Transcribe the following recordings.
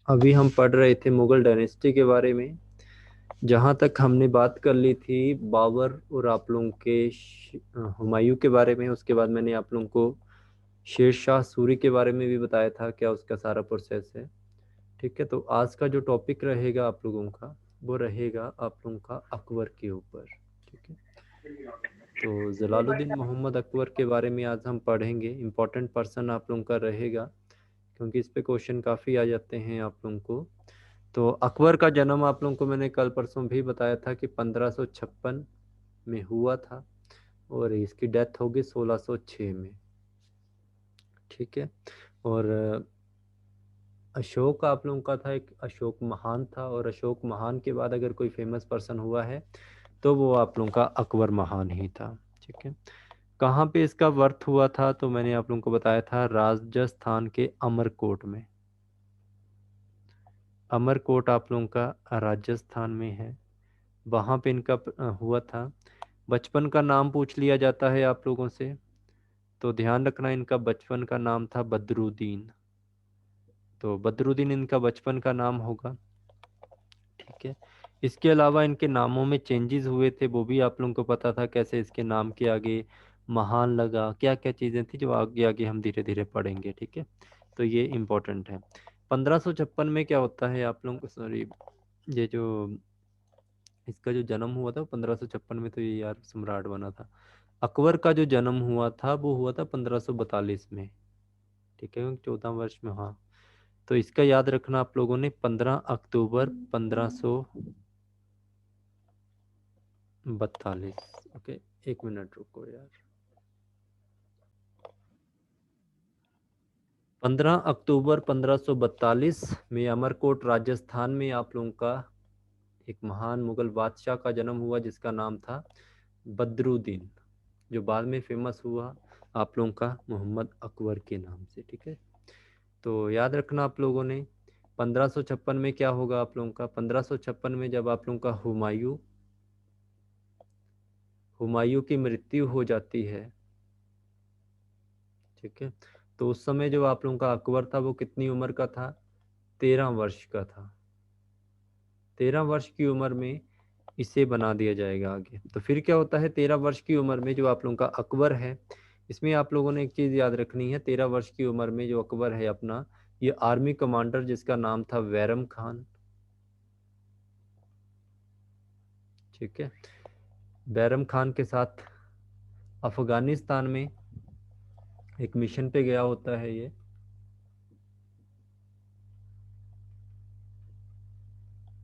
अभी हम पढ़ रहे थे मुगल डायनेस्टी के बारे में। जहाँ तक हमने बात कर ली थी बाबर और आप लोगों के हुमायूं के बारे में, उसके बाद मैंने आप लोगों को शेर शाह सूरी के बारे में भी बताया था क्या उसका सारा प्रोसेस है। ठीक है, तो आज का जो टॉपिक रहेगा आप लोगों का, वो रहेगा आप लोगों का अकबर के ऊपर। ठीक है, तो जलालुद्दीन मोहम्मद अकबर के बारे में आज हम पढ़ेंगे। इम्पोर्टेंट पर्सन आप लोगों का रहेगा, क्योंकि इस पे क्वेश्चन काफ़ी आ जाते हैं आप लोगों को। तो अकबर का जन्म आप लोगों को मैंने कल परसों भी बताया था कि 1556 में हुआ था, और इसकी डेथ होगी 1606 में। ठीक है, और अशोक आप लोगों का था, एक अशोक महान था, और अशोक महान के बाद अगर कोई फेमस पर्सन हुआ है तो वो आप लोगों का अकबर महान ही था। ठीक है, कहाँ पे इसका बर्थ हुआ था, तो मैंने आप लोगों को बताया था राजस्थान के अमरकोट में। अमरकोट आप लोगों का राजस्थान में है, वहाँ पे इनका हुआ था। बचपन का नाम पूछ लिया जाता है आप लोगों से, तो ध्यान रखना इनका बचपन का नाम था बदरुद्दीन। तो बदरुद्दीन इनका बचपन का नाम होगा। ठीक है, इसके अलावा इनके नामों में चेंजेस हुए थे, वो भी आप लोगों को पता था कैसे इसके नाम के आगे महान लगा, क्या क्या चीज़ें थी जो आगे आगे हम धीरे धीरे पढ़ेंगे। ठीक है, तो ये इम्पोर्टेंट है। 1556 में क्या होता है आप लोगों को, सॉरी, ये जो इसका जो जन्म हुआ था 1556 में, तो ये यार सम्राट बना था। अकबर का जो जन्म हुआ था वो हुआ था 1542 में। ठीक है, 14 वर्ष में, हाँ। तो इसका याद रखना आप लोगों ने, 15 अक्टूबर 1542। ओके, एक मिनट रुको यार। 15 अक्टूबर 1542 में अमरकोट राजस्थान में आप लोगों का एक महान मुगल बादशाह का जन्म हुआ, जिसका नाम था बदरुद्दीन, जो बाद में फेमस हुआ आप लोगों का मोहम्मद अकबर के नाम से। ठीक है, तो याद रखना आप लोगों ने। 1556 में क्या होगा आप लोगों का, 1556 में जब आप लोगों का हुमायूं हुमायूं की मृत्यु हो जाती है। ठीक है, तो उस समय जो आप लोगों का अकबर था वो कितनी उम्र का था, 13 वर्ष का था। 13 वर्ष की उम्र में इसे बना दिया जाएगा आगे। तो फिर क्या होता है, 13 वर्ष की उम्र में जो आप लोगों का अकबर है, इसमें आप लोगों ने एक चीज याद रखनी है। 13 वर्ष की उम्र में जो अकबर है अपना, ये आर्मी कमांडर जिसका नाम था बैरम खान। ठीक है, बैरम खान के साथ अफगानिस्तान में एक मिशन पे गया होता है ये।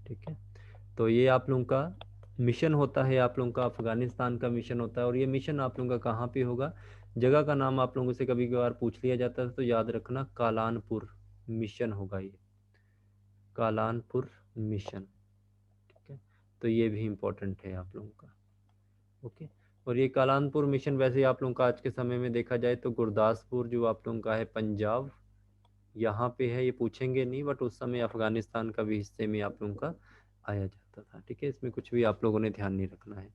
ठीक है, तो ये आप लोगों का मिशन होता है, आप लोगों का अफगानिस्तान का मिशन होता है। और ये मिशन आप लोगों का कहाँ पे होगा, जगह का नाम आप लोगों से कभी कभार पूछ लिया जाता है, तो याद रखना कालानपुर मिशन होगा ये, कालानपुर मिशन। ठीक है, तो ये भी इम्पोर्टेंट है आप लोगों का। ओके, और ये कालानपुर मिशन वैसे आप लोगों का आज के समय में देखा जाए तो गुरदासपुर जो आप लोगों का है पंजाब, यहाँ पे है। ये पूछेंगे नहीं, बट उस समय अफगानिस्तान का भी हिस्से में आप लोगों का आया जाता था। ठीक है, इसमें कुछ भी आप लोगों ने ध्यान नहीं रखना है।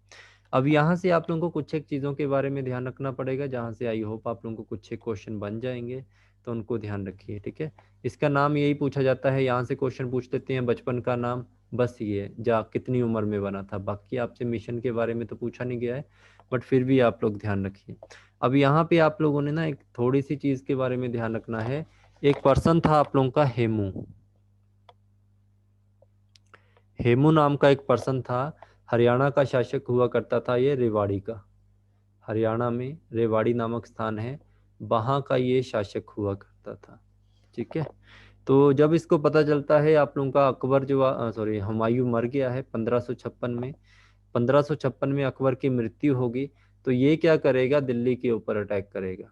अब यहाँ से आप लोगों को कुछ एक चीज़ों के बारे में ध्यान रखना पड़ेगा, जहाँ से आई होप आप लोगों को कुछ एक क्वेश्चन बन जाएंगे, तो उनको ध्यान रखिए। ठीक है, इसका नाम यही पूछा जाता है, यहाँ से क्वेश्चन पूछ लेते हैं बचपन का नाम, बस ये जा कितनी उम्र में बना था, बाकी आपसे मिशन के बारे में तो पूछा नहीं गया है, बट फिर भी आप लोग ध्यान रखिए। अब यहाँ पे आप लोगों ने ना एक थोड़ी सी चीज़ के बारे में ध्यान रखना है। एक पर्सन था आप लोगों का हेमू, हेमू नाम का एक पर्सन था। हरियाणा का शासक हुआ करता था ये, रेवाड़ी का। हरियाणा में रेवाड़ी नामक स्थान है, वहाँ का ये शासक हुआ करता था। ठीक है, तो जब इसको पता चलता है आप लोगों का अकबर जो सॉरी हुमायूं मर गया है 1556 में, 1556 में अकबर की मृत्यु होगी, तो ये क्या करेगा, दिल्ली के ऊपर अटैक करेगा।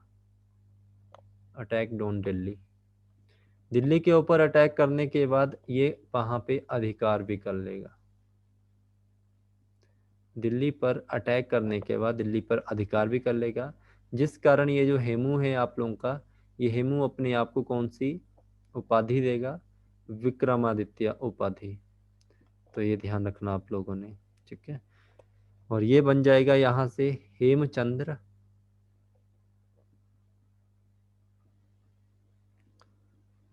Attack don Delhi. दिल्ली के ऊपर अटैक करने के बाद ये वहां पे अधिकार भी कर लेगा। दिल्ली पर अटैक करने के बाद दिल्ली पर अधिकार भी कर लेगा, जिस कारण ये जो हेमू है आप लोगों का, ये हेमू अपने आप को कौन सी उपाधि देगा, विक्रमादित्य उपाधि। तो ये ध्यान रखना आप लोगों ने। ठीक है, और ये बन जाएगा यहाँ से हेमचंद्र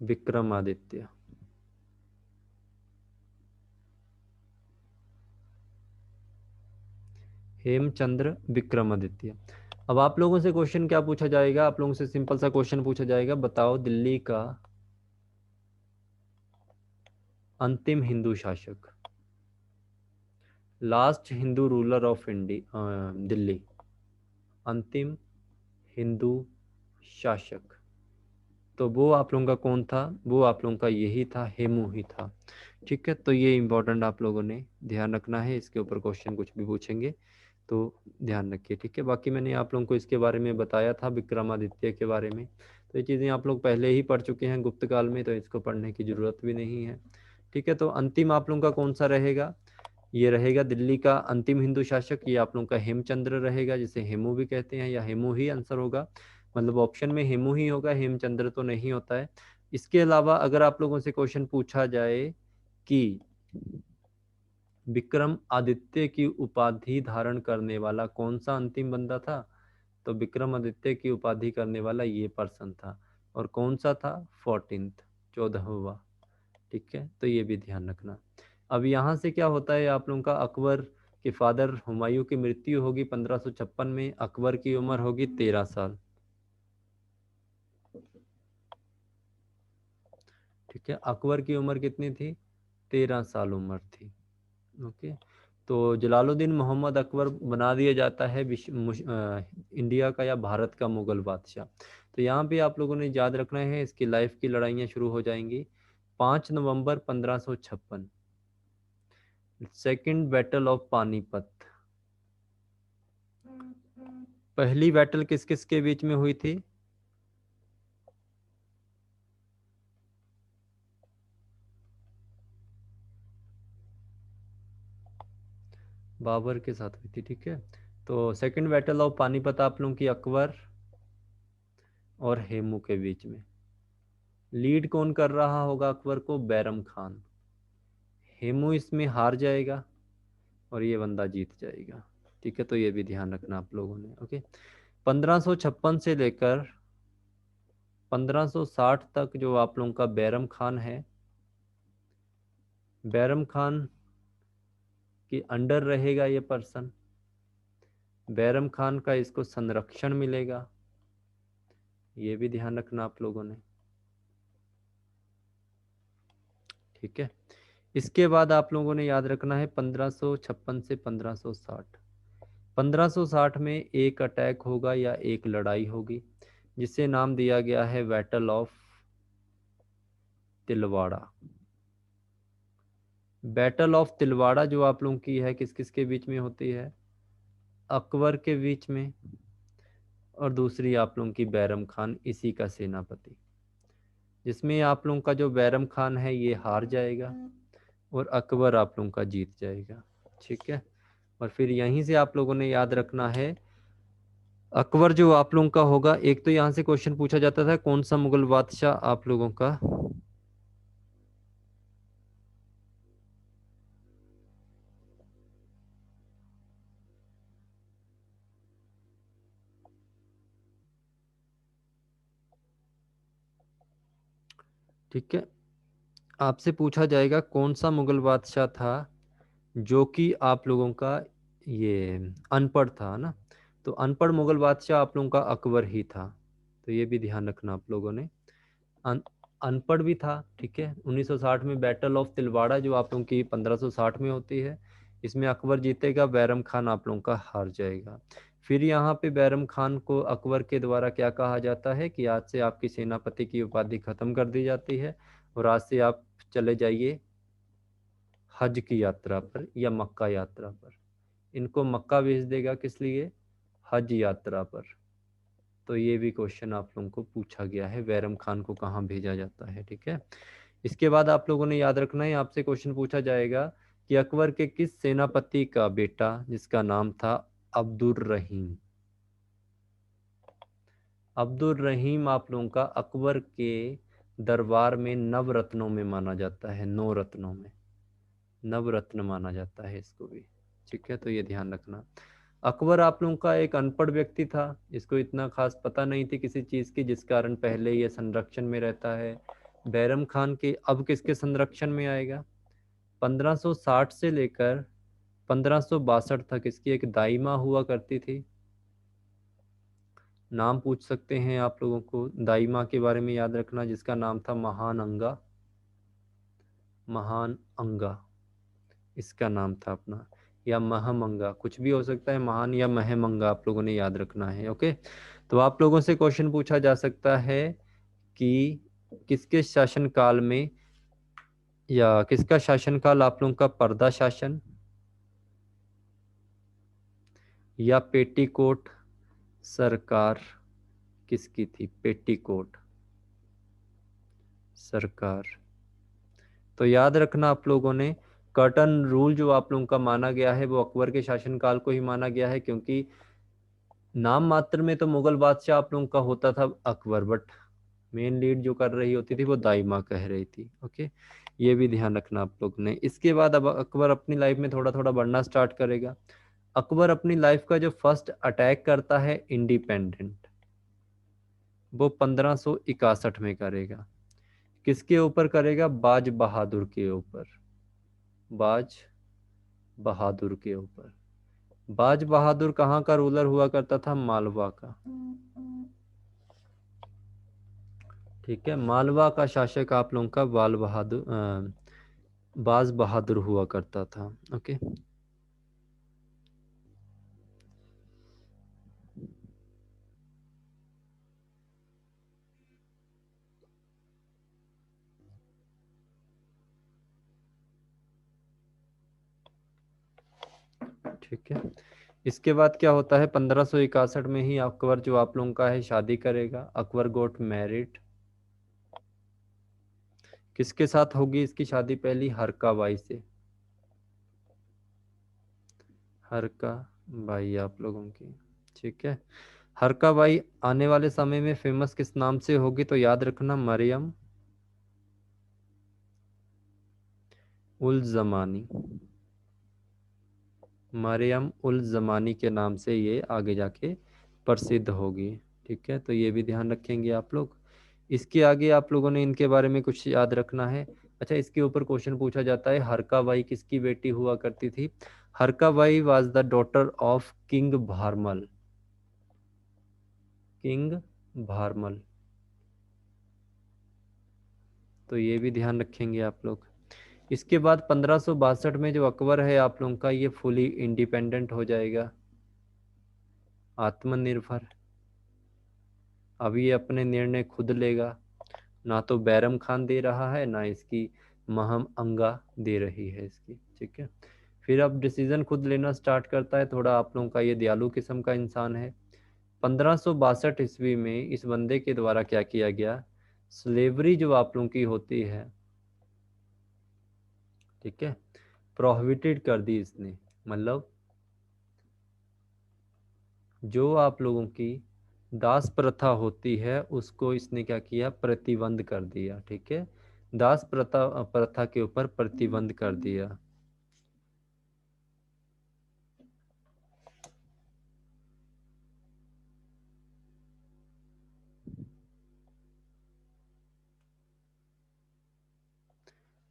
विक्रमादित्य। हेमचंद्र विक्रमादित्य। अब आप लोगों से क्वेश्चन क्या पूछा जाएगा, आप लोगों से सिंपल सा क्वेश्चन पूछा जाएगा, बताओ दिल्ली का अंतिम हिंदू शासक, last Hindu ruler of India, Delhi, अंतिम हिंदू शासक। तो वो आप लोगों का कौन था, वो आप लोगों का यही था, हेमू ही था। ठीक है, तो ये इंपॉर्टेंट आप लोगों ने ध्यान रखना है, इसके ऊपर क्वेश्चन कुछ भी पूछेंगे तो ध्यान रखिए। ठीक है, बाकी मैंने आप लोगों को इसके बारे में बताया था, विक्रमादित्य के बारे में, तो ये चीज़ें आप लोग पहले ही पढ़ चुके हैं गुप्त काल में, तो इसको पढ़ने की ज़रूरत भी नहीं है। ठीक है, तो अंतिम आप लोगों का कौन सा रहेगा, ये रहेगा दिल्ली का अंतिम हिंदू शासक, ये आप लोगों का हेमचंद्र रहेगा, जिसे हेमू भी कहते हैं, या हेमू ही आंसर होगा, मतलब ऑप्शन में हेमू ही होगा, हेमचंद्र तो नहीं होता है। इसके अलावा अगर आप लोगों से क्वेश्चन पूछा जाए कि विक्रम आदित्य की उपाधि धारण करने वाला कौन सा अंतिम बंदा था, तो विक्रम आदित्य की उपाधि करने वाला ये पर्सन था, और कौन सा था, 14th, 14वां। ठीक है, तो ये भी ध्यान रखना। अब यहाँ से क्या होता है, आप लोगों का अकबर के फादर हुमायूं की मृत्यु होगी 1556 में, अकबर की उम्र होगी 13 साल। ठीक है, अकबर की उम्र कितनी थी, 13 साल उम्र थी। ओके, तो जलालुद्दीन मोहम्मद अकबर बना दिया जाता है इंडिया का या भारत का मुगल बादशाह। तो यहाँ पे आप लोगों ने याद रखना है, इसकी लाइफ की लड़ाइयाँ शुरू हो जाएंगी 5 नवंबर 1556, सेकंड बैटल ऑफ पानीपत। पहली बैटल किस किस के बीच में हुई थी, बाबर के साथ हुई थी। ठीक है, तो सेकंड बैटल ऑफ पानीपत आप लोगों की अकबर और हेमू के बीच में, लीड कौन कर रहा होगा अकबर को, बैरम खान। हेमू इसमें हार जाएगा और ये बंदा जीत जाएगा। ठीक है, तो ये भी ध्यान रखना आप लोगों ने। ओके, 1556 से लेकर 1560 तक जो आप लोगों का बैरम खान है, बैरम खान के अंडर रहेगा ये पर्सन, बैरम खान का इसको संरक्षण मिलेगा, ये भी ध्यान रखना आप लोगों ने। ठीक है, इसके बाद आप लोगों ने याद रखना है 1556 से 1560। 1560 में एक अटैक होगा या एक लड़ाई होगी, जिसे नाम दिया गया है battle of Tilwara. Battle of Tilwara जो आप लोगों की है, किस किस के बीच में होती है, अकबर के बीच में, और दूसरी आप लोगों की बैरम खान, इसी का सेनापति, जिसमें आप लोगों का जो बैरम खान है ये हार जाएगा और अकबर आप लोगों का जीत जाएगा। ठीक है, और फिर यहीं से आप लोगों ने याद रखना है, अकबर जो आप लोगों का होगा, एक तो यहाँ से क्वेश्चन पूछा जाता था कौन सा मुगल बादशाह आप लोगों का, ठीक है, आपसे पूछा जाएगा कौन सा मुगल बादशाह था जो कि आप लोगों का ये अनपढ़ था ना, तो अनपढ़ मुगल बादशाह आप लोगों का अकबर ही था। तो ये भी ध्यान रखना आप लोगों ने, अन, अनपढ़ भी था। ठीक है, 1960 में बैटल ऑफ तिलवाड़ा जो आप लोगों की 1560 में होती है, इसमें अकबर जीतेगा, बैरम खान आप लोगों का हार जाएगा। फिर यहाँ पे बैरम खान को अकबर के द्वारा क्या कहा जाता है कि आज से आपकी सेनापति की उपाधि खत्म कर दी जाती है और आज से आप चले जाइए हज की यात्रा पर या मक्का यात्रा पर। इनको मक्का भेज देगा, किस लिए, हज यात्रा पर। तो ये भी क्वेश्चन आप लोगों को पूछा गया है, बैरम खान को कहाँ भेजा जाता है। ठीक है, इसके बाद आप लोगों ने याद रखना है, आपसे क्वेश्चन पूछा जाएगा कि अकबर के किस सेनापति का बेटा जिसका नाम था अब्दुर रहीम। अब्दुल रहीम आप लोगों का अकबर के दरबार में नवरत्नों में माना जाता है, 9 रत्नों में नवरत्न माना जाता है इसको भी। ठीक है, तो ये ध्यान रखना। अकबर आप लोगों का एक अनपढ़ व्यक्ति था, इसको इतना खास पता नहीं थी किसी चीज़ की, जिस कारण पहले ये संरक्षण में रहता है। बैरम खान के अब किसके संरक्षण में आएगा, 1560 से लेकर 1562 तक इसकी एक दाइमा हुआ करती थी। नाम पूछ सकते हैं आप लोगों को, दाइमा के बारे में याद रखना, जिसका नाम था महान अंगा। महान अंगा इसका नाम था अपना, या महमंगा, कुछ भी हो सकता है, महान या महमंगा आप लोगों ने याद रखना है। ओके, तो आप लोगों से क्वेश्चन पूछा जा सकता है कि किसके शासन काल में, या किसका शासनकाल आप लोगों का पर्दा शासन या पेटीकोट सरकार किसकी थी? पेटीकोट सरकार। तो याद रखना आप लोगों ने, कर्टन रूल जो आप लोगों का माना गया है वो अकबर के शासनकाल को ही माना गया है, क्योंकि नाम मात्र में तो मुगल बादशाह आप लोगों का होता था अकबर, बट मेन लीड जो कर रही होती थी वो दाइमा कह रही थी। ओके, ये भी ध्यान रखना आप लोग ने। इसके बाद अब अकबर अपनी लाइफ में थोड़ा थोड़ा बढ़ना स्टार्ट करेगा। अकबर अपनी लाइफ का जो फर्स्ट अटैक करता है इंडिपेंडेंट, वो 1561 में करेगा। किसके ऊपर करेगा? बाज बहादुर के ऊपर। बाज बहादुर के ऊपर। बाज बहादुर कहाँ का रूलर हुआ करता था? मालवा का। ठीक है, मालवा का शासक आप लोगों का बाज बहादुर हुआ करता था। ओके, ठीक है। इसके बाद क्या होता है? 1561 में ही अकबर जो आप लोगों का है शादी करेगा। अकबर गोट मैरिड। किसके साथ होगी इसकी शादी? पहली हरका बाई से। हरका बाई आप लोगों की, ठीक है। हरका बाई आने वाले समय में फेमस किस नाम से होगी? तो याद रखना, मरियम उल जमानी। मरियम उल जमानी के नाम से ये आगे जाके प्रसिद्ध होगी। ठीक है, तो ये भी ध्यान रखेंगे आप लोग। इसके आगे आप लोगों ने इनके बारे में कुछ याद रखना है। अच्छा, इसके ऊपर क्वेश्चन पूछा जाता है, हरका बाई किसकी बेटी हुआ करती थी? हरका by was the daughter of king Bharmal. King Bharmal, तो ये भी ध्यान रखेंगे आप लोग। इसके बाद 1562 में जो अकबर है आप लोगों का, ये फुली इंडिपेंडेंट हो जाएगा, आत्मनिर्भर। अब ये अपने निर्णय खुद लेगा, ना तो बैरम खान दे रहा है, ना इसकी महम अंगा दे रही है इसकी। ठीक है, फिर अब डिसीजन खुद लेना स्टार्ट करता है। थोड़ा आप लोगों का ये दयालु किस्म का इंसान है। 1562 ईस्वी में इस बंदे के द्वारा क्या किया गया? स्लेवरी जो आप लोगों की होती है, ठीक है, प्रोहिबिटेड कर दी इसने। मतलब जो आप लोगों की दास प्रथा होती है उसको इसने क्या किया? प्रतिबंध कर दिया। ठीक है, दास प्रथा प्रथा के ऊपर प्रतिबंध कर दिया।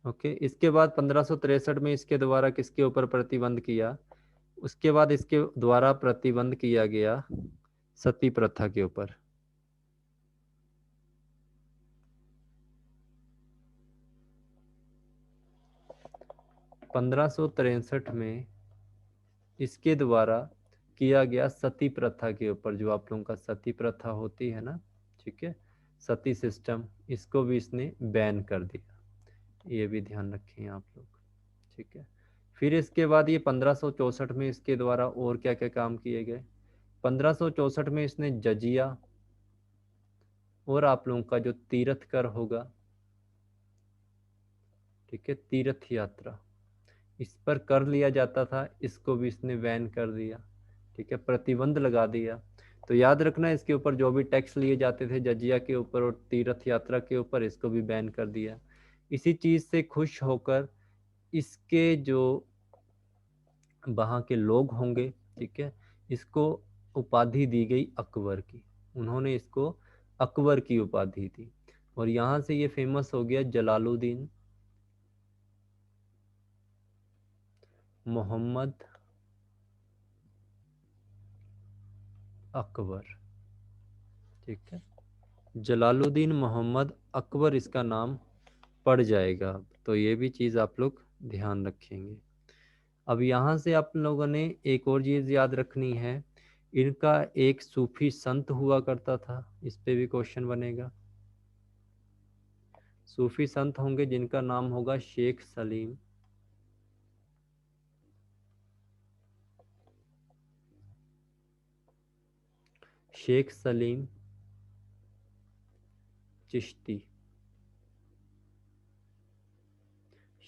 ओके, इसके बाद 1563 में इसके द्वारा किसके ऊपर प्रतिबंध किया? उसके बाद इसके द्वारा प्रतिबंध किया गया सती प्रथा के ऊपर। 1563 में इसके द्वारा किया गया सती प्रथा के ऊपर, जो आप लोगों का सती प्रथा होती है ना, ठीक है, सती सिस्टम, इसको भी इसने बैन कर दिया। ये भी ध्यान रखें आप लोग। ठीक है, फिर इसके बाद ये 1564 में इसके द्वारा और क्या क्या काम किए गए? 1564 में इसने जजिया और आप लोगों का जो तीर्थ कर होगा, ठीक है, तीर्थ यात्रा, इस पर कर लिया जाता था, इसको भी इसने बैन कर दिया। ठीक है, प्रतिबंध लगा दिया। तो याद रखना, इसके ऊपर जो भी टैक्स लिए जाते थे जजिया के ऊपर और तीर्थ यात्रा के ऊपर, इसको भी बैन कर दिया। इसी चीज से खुश होकर इसके जो वहाँ के लोग होंगे, ठीक है, इसको उपाधि दी गई अकबर की। उन्होंने इसको अकबर की उपाधि दी, और यहाँ से ये फेमस हो गया जलालुद्दीन मोहम्मद अकबर, ठीक है, जलालुद्दीन मोहम्मद अकबर इसका नाम पड़ जाएगा। तो ये भी चीज़ आप लोग ध्यान रखेंगे। अब यहाँ से आप लोगों ने एक और चीज़ याद रखनी है, इनका एक सूफी संत हुआ करता था, इस पे भी क्वेश्चन बनेगा। सूफी संत होंगे जिनका नाम होगा शेख सलीम। शेख सलीम चिश्ती,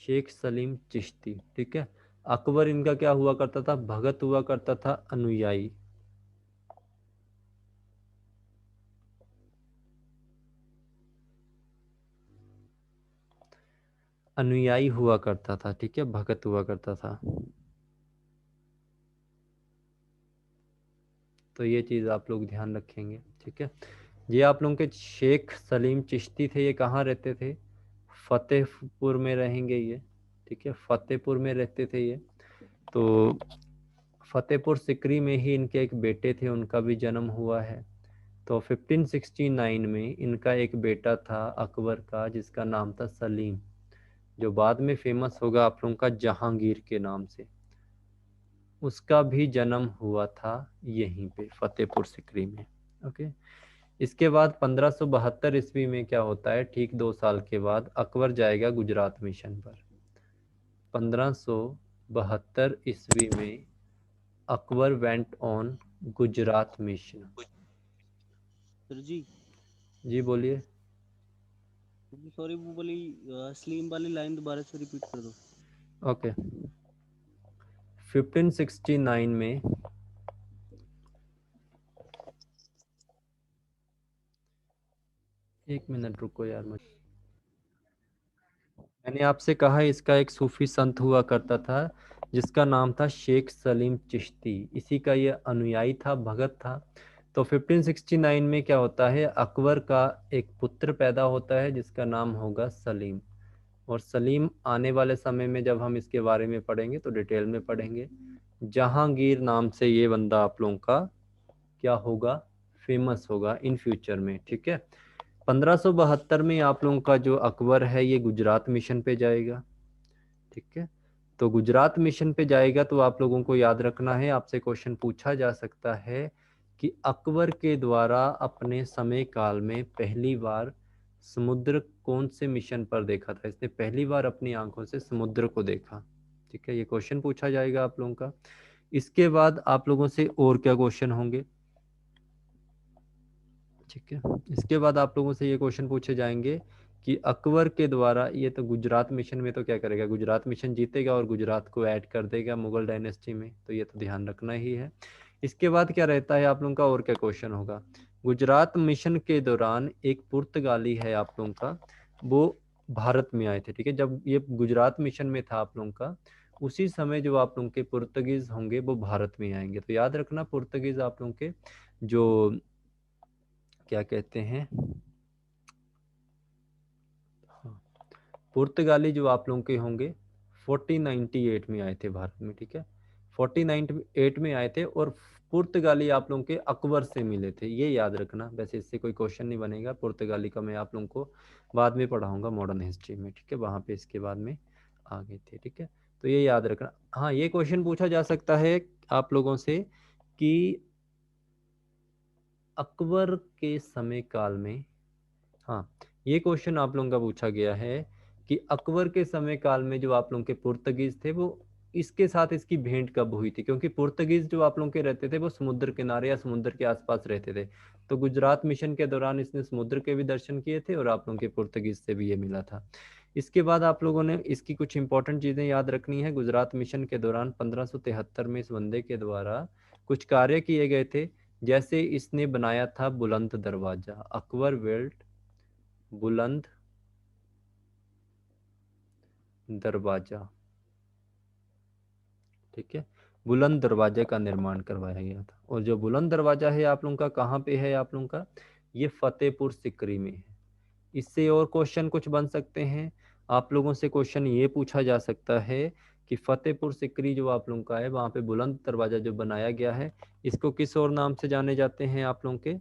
शेख सलीम चिश्ती, ठीक है। अकबर इनका क्या हुआ करता था, भगत हुआ करता था, अनुयायी। अनुयायी हुआ करता था, ठीक है, भगत हुआ करता था। तो ये चीज़ आप लोग ध्यान रखेंगे, ठीक है। ये आप लोगों के शेख सलीम चिश्ती थे, ये कहाँ रहते थे, फतेहपुर में रहेंगे ये, ठीक है, फतेहपुर में रहते थे ये। तो फतेहपुर सिकरी में ही इनके एक बेटे थे, उनका भी जन्म हुआ है। तो 1569 में इनका एक बेटा था अकबर का, जिसका नाम था सलीम, जो बाद में फेमस होगा आप लोगों का जहांगीर के नाम से। उसका भी जन्म हुआ था यहीं पे फतेहपुर सिकरी में। ओके। इसके बाद 1572 ईस्वी में क्या होता है, ठीक 2 साल के बाद अकबर जाएगा गुजरात मिशन पर। 1572 ईस्वी में Akbar went on Gujarat mission. Sir जी, जी बोलिए। सॉरी, वो वाली स्लीम वाली लाइन दोबारा से रिपीट कर दो। ओके। 1569 में एक मिनट रुको यार, मैंने आपसे कहा इसका एक सूफी संत हुआ करता था जिसका नाम था शेख सलीम चिश्ती, इसी का ये अनुयायी था, भगत था। तो 1569 में क्या होता है, अकबर का एक पुत्र पैदा होता है जिसका नाम होगा सलीम। और सलीम आने वाले समय में जब हम इसके बारे में पढ़ेंगे तो डिटेल में पढ़ेंगे। जहांगीर नाम से ये बंदा आप लोगों का क्या होगा, फेमस होगा इन फ्यूचर में, ठीक है। 1572 में आप लोगों का जो अकबर है ये गुजरात मिशन पे जाएगा, ठीक है। तो गुजरात मिशन पे जाएगा तो आप लोगों को याद रखना है, आपसे क्वेश्चन पूछा जा सकता है कि अकबर के द्वारा अपने समय काल में पहली बार समुद्र कौन से मिशन पर देखा था, इसने पहली बार अपनी आंखों से समुद्र को देखा, ठीक है। ये क्वेश्चन पूछा जाएगा आप लोगों का। इसके बाद आप लोगों से और क्या क्वेश्चन होंगे, ठीक है। इसके बाद आप लोगों से ये क्वेश्चन पूछे जाएंगे कि अकबर के द्वारा, ये तो गुजरात मिशन में तो क्या करेगा, गुजरात मिशन जीतेगा और गुजरात को ऐड कर देगा मुगल डायनेस्टी में, तो ये तो ध्यान रखना ही है। इसके बाद क्या रहता है आप लोगों का, और क्या क्वेश्चन होगा, गुजरात मिशन के दौरान एक पुर्तगाली है आप लोगों का, वो भारत में आए थे, ठीक है। जब ये गुजरात मिशन में था आप लोगों का, उसी समय जो आप लोगों के पुर्तगीज होंगे वो भारत में आएंगे। तो याद रखना पुर्तगीज आप लोगों के जो क्या कहते हैं, हाँ, पुर्तगाली जो आप लोगों के होंगे 1498 में आए थे भारत में, ठीक है। 1498 में आए थे और पुर्तगाली आप लोगों के अकबर से मिले थे, ये याद रखना। वैसे इससे कोई क्वेश्चन नहीं बनेगा, पुर्तगाली का मैं आप लोगों को बाद में पढ़ाऊंगा मॉडर्न हिस्ट्री में, ठीक है, वहाँ पे इसके बाद में आ गए थे, ठीक है। तो ये याद रखना। हाँ, ये क्वेश्चन पूछा जा सकता है आप लोगों से कि अकबर के समय काल में, हाँ, ये क्वेश्चन आप लोगों का पूछा गया है कि अकबर के समय काल में जो आप लोगों के पुर्तगीज थे वो इसके साथ इसकी भेंट कब हुई थी, क्योंकि पुर्तगीज जो आप लोगों के रहते थे वो समुद्र किनारे या समुद्र के आसपास रहते थे। तो गुजरात मिशन के दौरान इसने समुद्र के भी दर्शन किए थे और आप लोगों के पुर्तगीज से भी ये मिला था। इसके बाद आप लोगों ने इसकी कुछ इंपॉर्टेंट चीजें याद रखनी है। गुजरात मिशन के दौरान 1573 में इस बंदे के द्वारा कुछ कार्य किए गए थे, जैसे इसने बनाया था बुलंद दरवाजा, अकबर बिल्ट बुलंद दरवाजा, ठीक है। बुलंद दरवाजे का निर्माण करवाया गया था। और जो बुलंद दरवाजा है आप लोगों का कहाँ पे है, आप लोगों का ये फतेहपुर सिकरी में है। इससे और क्वेश्चन कुछ बन सकते हैं आप लोगों से, क्वेश्चन ये पूछा जा सकता है कि फतेहपुर सिकरी जो आप लोगों का है वहां पे बुलंद दरवाजा जो बनाया गया है, इसको किस और नाम से जाने जाते हैं आप लोगों के?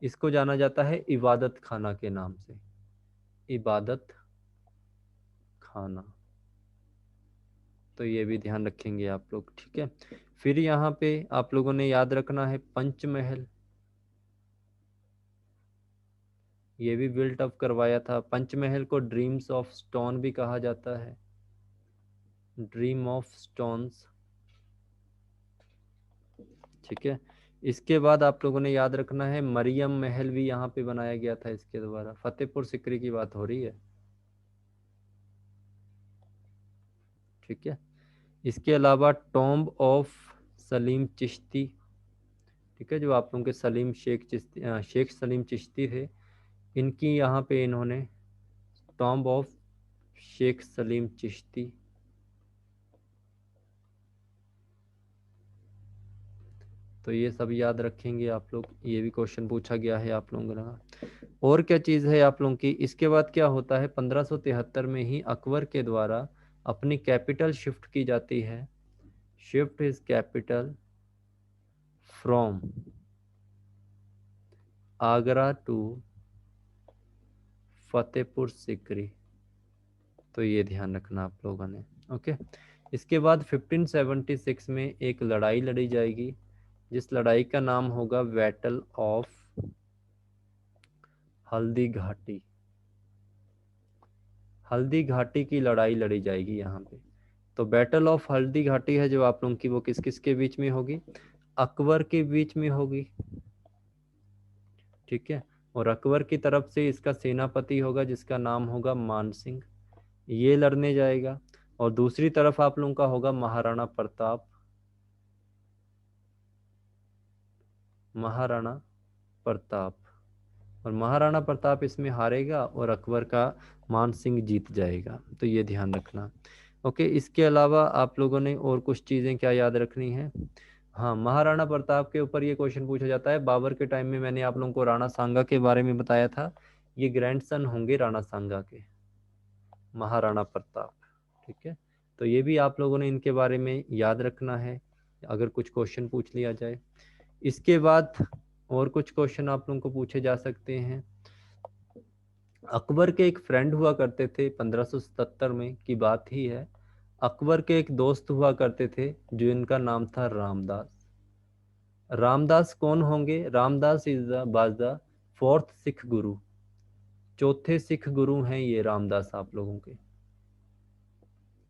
इसको जाना जाता है इबादत खाना के नाम से, इबादत खाना। तो ये भी ध्यान रखेंगे आप लोग, ठीक है। फिर यहाँ पे आप लोगों ने याद रखना है पंचमहल, ये भी बिल्ट अप करवाया था। पंचमहल को ड्रीम्स ऑफ स्टोन भी कहा जाता है, ड्रीम ऑफ स्टोन्स, ठीक है। इसके बाद आप लोगों ने याद रखना है मरियम महल भी यहाँ पे बनाया गया था इसके द्वारा। फतेहपुर सिकरी की बात हो रही है, ठीक है। इसके अलावा टॉम्ब ऑफ सलीम चिश्ती, ठीक है, जो आप लोगों के सलीम शेख चिश्ती, शेख सलीम चिश्ती थे, इनकी यहाँ पे इन्होंने टॉम्ब ऑफ शेख सलीम चिश्ती, तो ये सब याद रखेंगे आप लोग, ये भी क्वेश्चन पूछा गया है आप लोगों का। और क्या चीज़ है आप लोगों की? इसके बाद क्या होता है, 1573 में ही अकबर के द्वारा अपनी कैपिटल शिफ्ट की जाती है, shift his capital from Agra to Fatehpur Sikri, तो ये ध्यान रखना आप लोगों ने, ओके। इसके बाद 1576 में एक लड़ाई लड़ी जाएगी, जिस लड़ाई का नाम होगा बैटल ऑफ हल्दी घाटी, हल्दी घाटी की लड़ाई लड़ी जाएगी यहाँ पे। तो बैटल ऑफ हल्दी घाटी है जो आप लोगों की, वो किस किस के बीच में होगी? अकबर के बीच में होगी, ठीक है। और अकबर की तरफ से इसका सेनापति होगा जिसका नाम होगा मान सिंह, ये लड़ने जाएगा। और दूसरी तरफ आप लोगों का होगा महाराणा प्रताप, महाराणा प्रताप, और महाराणा प्रताप इसमें हारेगा और अकबर का मान सिंह जीत जाएगा, तो ये ध्यान रखना, ओके। इसके अलावा आप लोगों ने और कुछ चीज़ें क्या याद रखनी है? हाँ, महाराणा प्रताप के ऊपर ये क्वेश्चन पूछा जाता है। बाबर के टाइम में मैंने आप लोगों को राणा सांगा के बारे में बताया था, ये ग्रैंडसन होंगे राणा सांगा के, महाराणा प्रताप, ठीक है। तो ये भी आप लोगों ने इनके बारे में याद रखना है अगर कुछ क्वेश्चन पूछ लिया जाए। इसके बाद और कुछ क्वेश्चन आप लोगों को पूछे जा सकते हैं। अकबर के एक फ्रेंड हुआ करते थे, 1577 में की बात ही है। अकबर के एक दोस्त हुआ करते थे जो इनका नाम था रामदास। रामदास कौन होंगे? Ramdas is the fourth Sikh गुरु, चौथे सिख गुरु हैं ये रामदास आप लोगों के,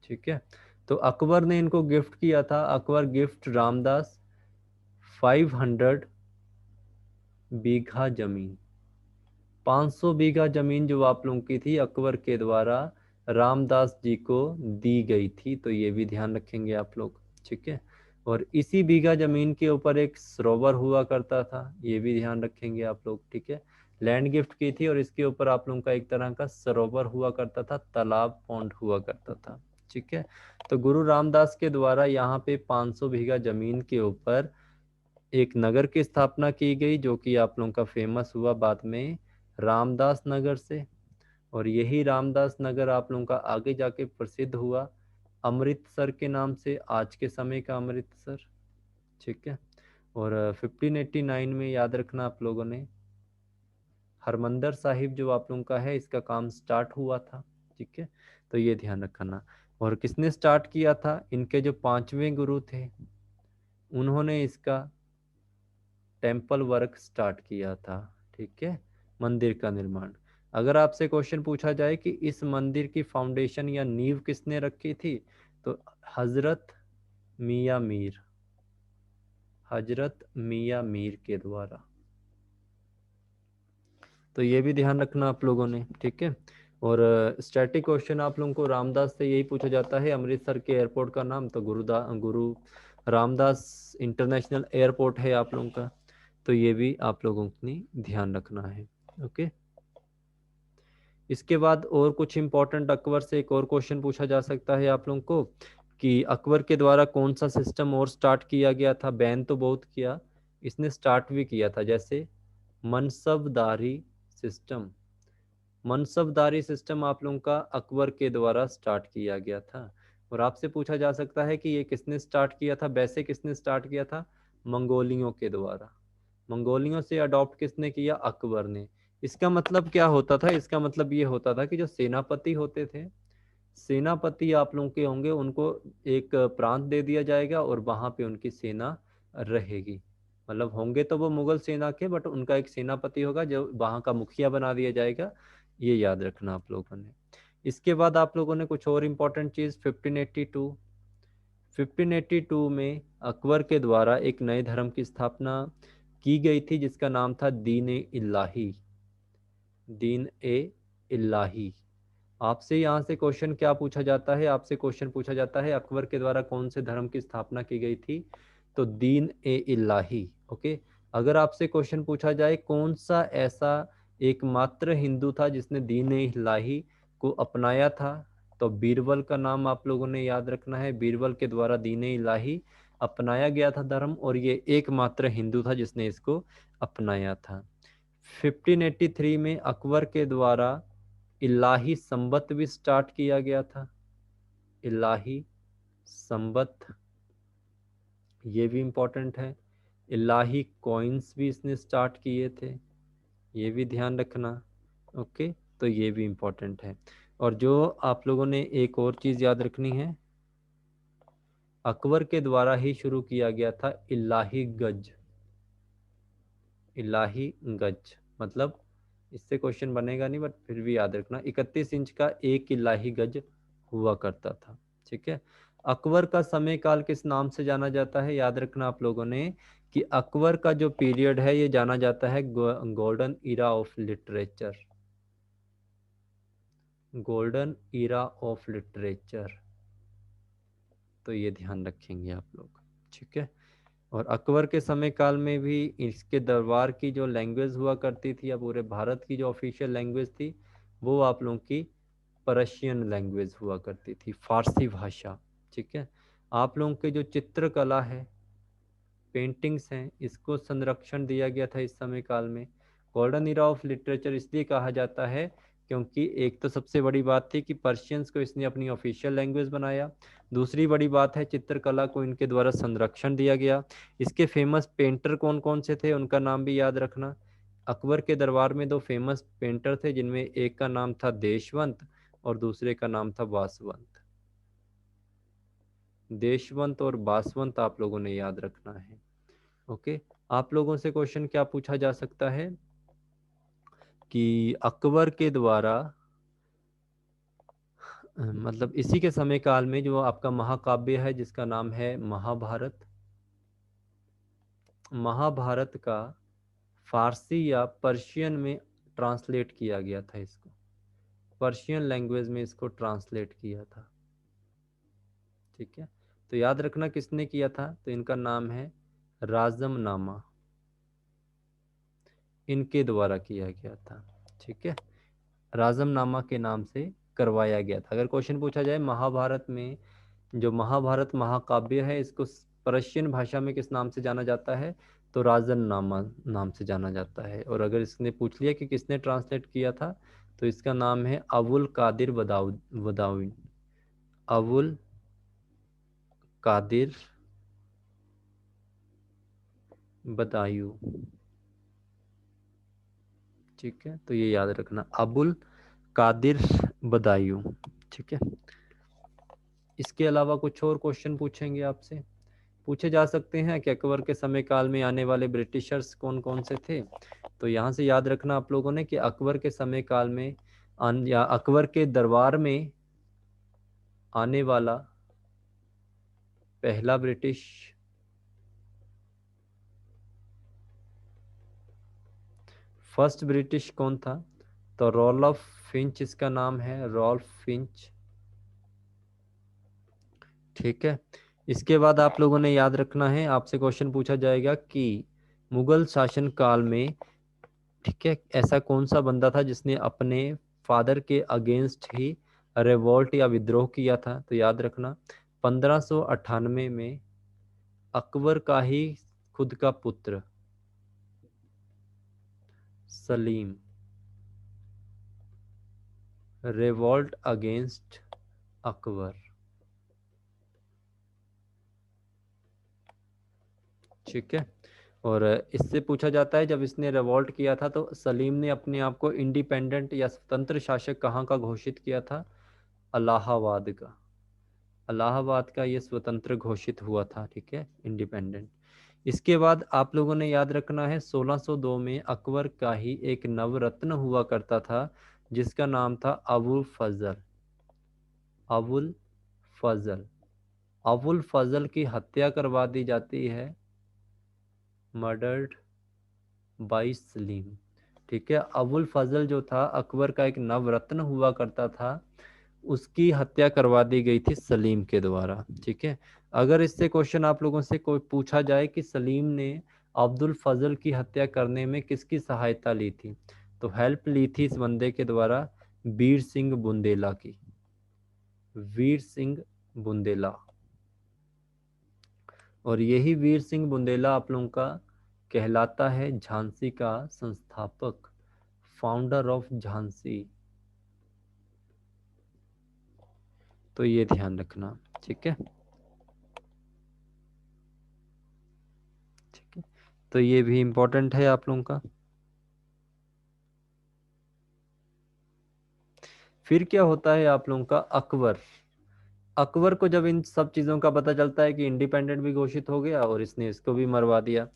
ठीक है। तो अकबर ने इनको गिफ्ट किया था, अकबर गिफ्ट रामदास 500 बीघा जमीन, 500 बीघा जमीन जो आप लोगों की थी अकबर के द्वारा रामदास जी को दी गई थी, तो ये भी ध्यान रखेंगे आप लोग, ठीक है। और इसी बीघा जमीन के ऊपर एक सरोवर हुआ करता था, ये भी ध्यान रखेंगे आप लोग, ठीक है। लैंड गिफ्ट की थी और इसके ऊपर आप लोगों का एक तरह का सरोवर हुआ करता था, तालाब पॉन्ड हुआ करता था, ठीक है। तो गुरु रामदास के द्वारा यहाँ पे 500 बीघा जमीन के ऊपर एक नगर की स्थापना की गई जो कि आप लोगों का फेमस हुआ बाद में रामदास नगर से। और यही रामदास नगर आप लोगों का आगे जाके प्रसिद्ध हुआ अमृतसर के नाम से, आज के समय का अमृतसर, ठीक है। और 1589 में याद रखना आप लोगों ने हरमंदर साहिब जो आप लोगों का है इसका काम स्टार्ट हुआ था, ठीक है। तो ये ध्यान रखना। और किसने स्टार्ट किया था? इनके जो 5वें गुरु थे उन्होंने इसका टेम्पल वर्क स्टार्ट किया था, ठीक है, मंदिर का निर्माण। अगर आपसे क्वेश्चन पूछा जाए कि इस मंदिर की फाउंडेशन या नींव किसने रखी थी, तो हजरत मियाँ मीर, हजरत मियाँ मीर के द्वारा, तो ये भी ध्यान रखना आप लोगों ने, ठीक है। और स्टैटिक क्वेश्चन आप लोगों को रामदास से यही पूछा जाता है, अमृतसर के एयरपोर्ट का नाम, तो गुरु रामदास इंटरनेशनल एयरपोर्ट है आप लोगों का, तो ये भी आप लोगों ने ध्यान रखना है, ओके। इसके बाद और कुछ इंपॉर्टेंट अकबर से एक और क्वेश्चन पूछा जा सकता है आप लोगों को कि अकबर के द्वारा कौन सा सिस्टम और स्टार्ट किया गया था? बैन तो बहुत किया, इसने स्टार्ट भी किया था, जैसे मनसबदारी सिस्टम। मनसबदारी सिस्टम आप लोगों का अकबर के द्वारा स्टार्ट किया गया था। और आपसे पूछा जा सकता है कि ये किसने स्टार्ट किया था, वैसे किसने स्टार्ट किया था, मंगोलियों के द्वारा। मंगोलियों से अडॉप्ट किसने किया, अकबर ने। इसका मतलब क्या होता था, इसका मतलब ये होता था कि जो सेनापति होते थे, सेनापति आप लोगों के होंगे, उनको एक प्रांत दे दिया जाएगा और वहां पे उनकी सेना रहेगी। मतलब होंगे तो वो मुगल सेना के, बट उनका एक सेनापति होगा जो वहां का मुखिया बना दिया जाएगा। ये याद रखना आप लोगों ने। इसके बाद आप लोगों ने कुछ और इम्पोर्टेंट चीज, 1582 में अकबर के द्वारा एक नए धर्म की स्थापना की गई थी जिसका नाम था दीन ए इलाही। दीन ए इलाही। आपसे यहाँ से क्वेश्चन क्या पूछा जाता है, आपसे क्वेश्चन पूछा जाता है अकबर के द्वारा कौन से धर्म की स्थापना की गई थी, तो दीन ए इलाही। ओके। अगर आपसे क्वेश्चन पूछा जाए कौन सा ऐसा एकमात्र हिंदू था जिसने दीन ए इलाही को अपनाया था, तो बीरबल का नाम आप लोगों ने याद रखना है। बीरबल के द्वारा दीन ए इलाही अपनाया गया था धर्म, और ये एकमात्र हिंदू था जिसने इसको अपनाया था। 1583 में अकबर के द्वारा इलाही संबत भी स्टार्ट किया गया था। इलाही संबत, ये भी इंपॉर्टेंट है। इलाही कॉइन्स भी इसने स्टार्ट किए थे, ये भी ध्यान रखना। ओके, तो ये भी इंपॉर्टेंट है। और जो आप लोगों ने एक और चीज याद रखनी है, अकबर के द्वारा ही शुरू किया गया था इलाही गज। इलाही गज मतलब, इससे क्वेश्चन बनेगा नहीं बट फिर भी याद रखना, 31 इंच का एक इलाही गज हुआ करता था। ठीक है। अकबर का समय काल किस नाम से जाना जाता है, याद रखना आप लोगों ने कि अकबर का जो पीरियड है ये जाना जाता है golden era of literature. Golden era of literature, तो ये ध्यान रखेंगे आप लोग। ठीक है। और अकबर के समय काल में भी इसके दरबार की जो लैंग्वेज हुआ करती थी, या पूरे भारत की जो ऑफिशियल लैंग्वेज थी, वो आप लोगों की पर्शियन लैंग्वेज हुआ करती थी, फारसी भाषा। ठीक है। आप लोगों के जो चित्रकला है, पेंटिंग्स हैं, इसको संरक्षण दिया गया था इस समय काल में। गोल्डन ईरा ऑफ लिटरेचर इसलिए कहा जाता है क्योंकि एक तो सबसे बड़ी बात थी कि पर्शियंस को इसने अपनी ऑफिशियल लैंग्वेज बनाया। दूसरी बड़ी बात है चित्रकला को इनके द्वारा संरक्षण दिया गया। इसके फेमस पेंटर कौन कौन से थे उनका नाम भी याद रखना। अकबर के दरबार में दो फेमस पेंटर थे जिनमें एक का नाम था देशवंत और दूसरे का नाम था बासवंत। देशवंत और बासवंत आप लोगों ने याद रखना है। ओके। आप लोगों से क्वेश्चन क्या पूछा जा सकता है कि अकबर के द्वारा मतलब इसी के समय काल में जो आपका महाकाव्य है जिसका नाम है महाभारत, महाभारत का फारसी या पर्शियन में ट्रांसलेट किया गया था। इसको पर्शियन लैंग्वेज में इसको ट्रांसलेट किया था। ठीक है। तो याद रखना किसने किया था, तो इनका नाम है राजमनामा, इनके द्वारा किया गया था। ठीक है। राजमनामा के नाम से करवाया गया था। अगर क्वेश्चन पूछा जाए महाभारत में, जो महाभारत महाकाव्य है इसको पर्शियन भाषा में किस नाम से जाना जाता है, तो राजमनामा नाम से जाना जाता है। और अगर इसने पूछ लिया कि किसने ट्रांसलेट किया था, तो इसका नाम है अबुल कादिर बदावी। अबुल कादिर बदायूं। ठीक है, तो ये याद रखना, अबुल कादिर बदायूं। ठीक है। इसके अलावा कुछ और क्वेश्चन पूछेंगे आपसे, पूछे जा सकते हैं कि अकबर के समय काल में आने वाले ब्रिटिशर्स कौन कौन से थे। तो यहाँ से याद रखना आप लोगों ने कि अकबर के समय काल में या अकबर के दरबार में आने वाला पहला ब्रिटिश फर्स्ट ब्रिटिश कौन था, तो रॉल्फ फिंच इसका नाम है, रॉल्फ फिंच। ठीक है। इसके बाद आप लोगों ने याद रखना है, आपसे क्वेश्चन पूछा जाएगा कि मुगल शासन काल में, ठीक है, ऐसा कौन सा बंदा था जिसने अपने फादर के अगेंस्ट ही रिवोल्ट या विद्रोह किया था, तो याद रखना 1598 में अकबर का ही खुद का पुत्र सलीम रिवोल्ट अगेंस्ट अकबर। ठीक है। और इससे पूछा जाता है जब इसने रिवॉल्ट किया था तो सलीम ने अपने आप को इंडिपेंडेंट या स्वतंत्र शासक कहाँ का घोषित किया था? इलाहाबाद का। इलाहाबाद का ये स्वतंत्र घोषित हुआ था, ठीक है, इंडिपेंडेंट। इसके बाद आप लोगों ने याद रखना है 1602 में अकबर का ही एक नवरत्न हुआ करता था जिसका नाम था अबुल फजल। अबुल फजल। अबुल फजल की हत्या करवा दी जाती है, मर्डर्ड बाई सलीम। ठीक है, अबुल फजल जो था अकबर का एक नवरत्न हुआ करता था, उसकी हत्या करवा दी गई थी सलीम के द्वारा। ठीक है, अगर इससे क्वेश्चन आप लोगों से कोई पूछा जाए कि सलीम ने अब्दुल फजल की हत्या करने में किसकी सहायता ली थी, तो हेल्प ली थी इस बंदे के द्वारा वीर सिंह बुंदेला की। वीर सिंह बुंदेला। और यही वीर सिंह बुंदेला आप लोगों का कहलाता है झांसी का संस्थापक, फाउंडर ऑफ झांसी। तो ये ध्यान रखना, ठीक है। ठीक है, तो ये भी इम्पोर्टेंट है आप लोगों का। फिर क्या होता है आप लोगों का? अकबर। अकबर को जब इन सब चीजों का पता चलता है कि इंडिपेंडेंट भी घोषित हो गया और इसने इसको भी मरवा दिया,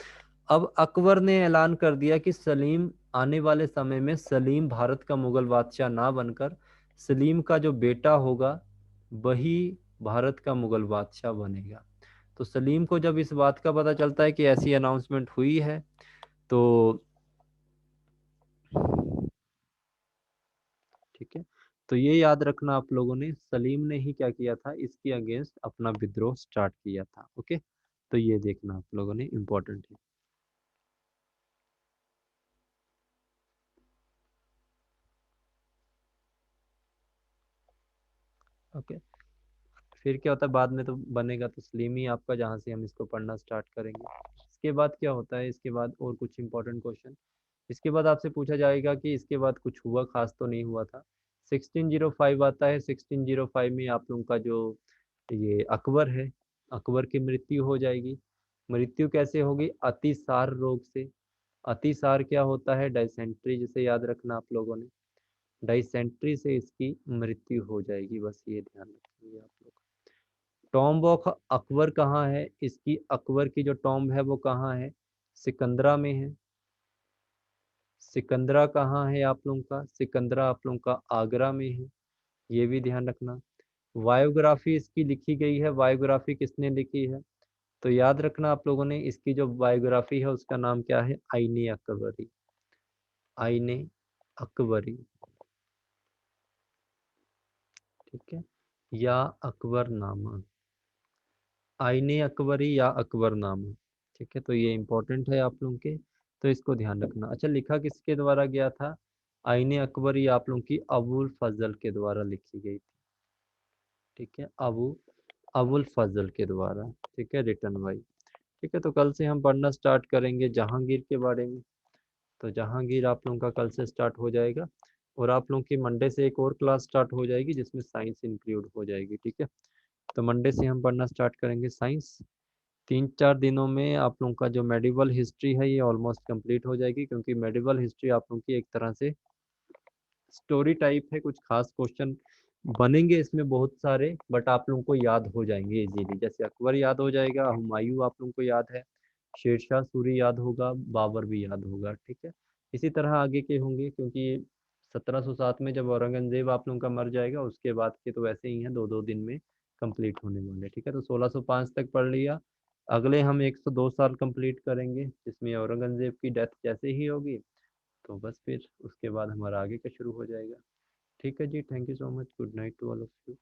अब अकबर ने ऐलान कर दिया कि सलीम आने वाले समय में सलीम भारत का मुगल बादशाह ना बनकर सलीम का जो बेटा होगा वही भारत का मुगल बादशाह बनेगा। तो सलीम को जब इस बात का पता चलता है कि ऐसी अनाउंसमेंट हुई है, तो ठीक है, तो ये याद रखना आप लोगों ने, सलीम ने ही क्या किया था, इसके अगेंस्ट अपना विद्रोह स्टार्ट किया था। ओके, तो ये देखना आप लोगों ने, इम्पोर्टेंट है। ओके, फिर क्या होता है बाद में, तो बनेगा तो सलीम ही आपका, जहाँ से हम इसको पढ़ना स्टार्ट करेंगे। इसके बाद क्या होता है, इसके बाद और कुछ इंपॉर्टेंट क्वेश्चन। इसके बाद आपसे पूछा जाएगा कि इसके बाद कुछ हुआ खास तो नहीं हुआ था। 1605 आता है। 1605 में आप लोगों का जो ये अकबर है, अकबर की मृत्यु हो जाएगी। मृत्यु कैसे होगी? अतिसार रोग से। अतिसार क्या होता है? डायसेंट्री, जिसे याद रखना आप लोगों ने। डायसेंट्री से इसकी मृत्यु हो जाएगी, बस ये ध्यान रखेंगे आप लोग। टॉम्ब ऑफ अकबर कहाँ है? इसकी अकबर की जो टॉम्ब है वो कहाँ है? सिकंदरा में है। सिकंदरा कहाँ है आप लोगों का? सिकंदरा आप लोगों का आगरा में है, ये भी ध्यान रखना। बायोग्राफी इसकी लिखी गई है, बायोग्राफी किसने लिखी है? तो याद रखना आप लोगों ने, इसकी जो बायोग्राफी है उसका नाम क्या है? आईने अकबरी। आईने अकबरी, ठीक है, या अकबरनामा। आईने अकबरी या अकबरनामा, ठीक है, तो ये इंपॉर्टेंट है आप लोगों के, तो इसको ध्यान रखना। अच्छा, लिखा किसके द्वारा गया था? आईने अकबरी आप लोगों की अबुल फजल के द्वारा लिखी गई थी, ठीक है, अबुल फजल के द्वारा, ठीक है, रिटन बाई। ठीक है, तो कल से हम पढ़ना स्टार्ट करेंगे जहांगीर के बारे में। तो जहांगीर आप लोगों का कल से स्टार्ट हो जाएगा, और आप लोगों की मंडे से एक और क्लास स्टार्ट हो जाएगी जिसमें साइंस इंक्लूड हो जाएगी, ठीक है। तो मंडे से हम पढ़ना स्टार्ट करेंगे साइंस। 3-4 दिनों में आप लोगों का जो मेडिवल हिस्ट्री है ये ऑलमोस्ट कंप्लीट हो जाएगी, क्योंकि मेडिवल हिस्ट्री आप लोगों की एक तरह से स्टोरी टाइप है। कुछ खास क्वेश्चन बनेंगे इसमें बहुत सारे, बट आप लोगों को याद हो जाएंगे इजीली। जैसे अकबर याद हो जाएगा, हुमायूं आप लोगों को याद है, शेरशाह सूरी याद होगा, बाबर भी याद होगा, ठीक है। इसी तरह आगे के होंगे, क्योंकि 1707 में जब औरंगजेब आप लोगों का मर जाएगा, उसके बाद के तो वैसे ही हैं, 2-2 दिन में कंप्लीट होने वाले, ठीक है। तो 1605 तक पढ़ लिया। अगले हम 102 साल कंप्लीट करेंगे, जिसमें औरंगजेब की डेथ जैसे ही होगी, तो बस फिर उसके बाद हमारा आगे का शुरू हो जाएगा। ठीक है जी, thank you so much, good night to all of you.